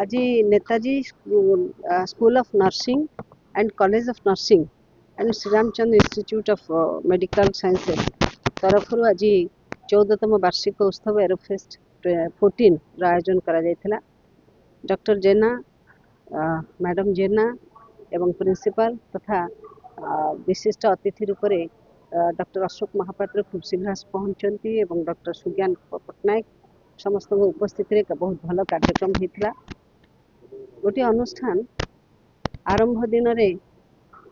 आज Netaji school of nursing and college of nursing and Shriramchandra institute of medical sciences तरफ आज 14तम वार्षिक उत्सव एरोफेस्ट 14 आयोजन करा डॉक्टर जेना मैडम जेना एवं प्रिंसिपल तथा विशिष्ट अतिथि रूप में डॉक्टर अशोक महापात्र खूब शीघ्र पहुँचती एवं डॉक्टर सुज्ञान पट्टनायक समस्त उपस्थित बहुत भल कार्यक्रम होता गोटे अनुष्ठान आरंभ दिन में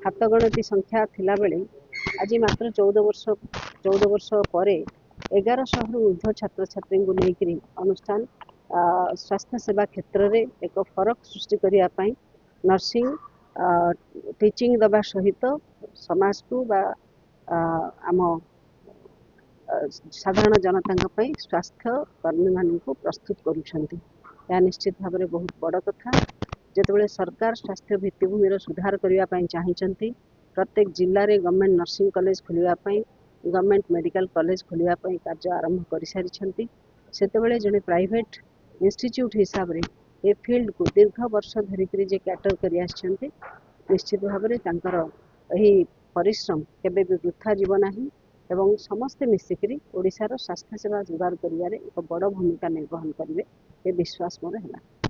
हाथ गणती संख्या थिला बेले आज मात्र 14 वर्ष पर 1100 ऊर्ध्व छात्र छात्री को लेकर अनुष्ठान स्वास्थ्य सेवा क्षेत्र में एक फरक सृष्टि करने नर्सिंग टीचिंग दबा सहित समाज को आम साधारण जनता स्वास्थ्य कर्मी मान प्रस्तुत करुँच निश्चित भाव में बहुत बड़ कथा जितेबाला सरकार स्वास्थ्य भित्तिभूमि सुधार करने चाहती प्रत्येक जिले में गवर्नमेंट नर्सिंग कॉलेज खोलने गवर्नमेंट मेडिकल कॉलेज खोलने कार्य आरंभ कर सारी से जड़े प्राइवेट इंस्टीट्यूट हिसाब से ये फील्ड को दीर्घ वर्ष धरिक कैटर कर निश्चित भाव में परिश्रम केबे भी वृथा जीवना एवं समस्ते मिसिक ओडिशार स्वास्थ्य सेवा जोगाड़ कर एक बड़ भूमिका निर्वहन करेंगे ये विश्वास मोर है।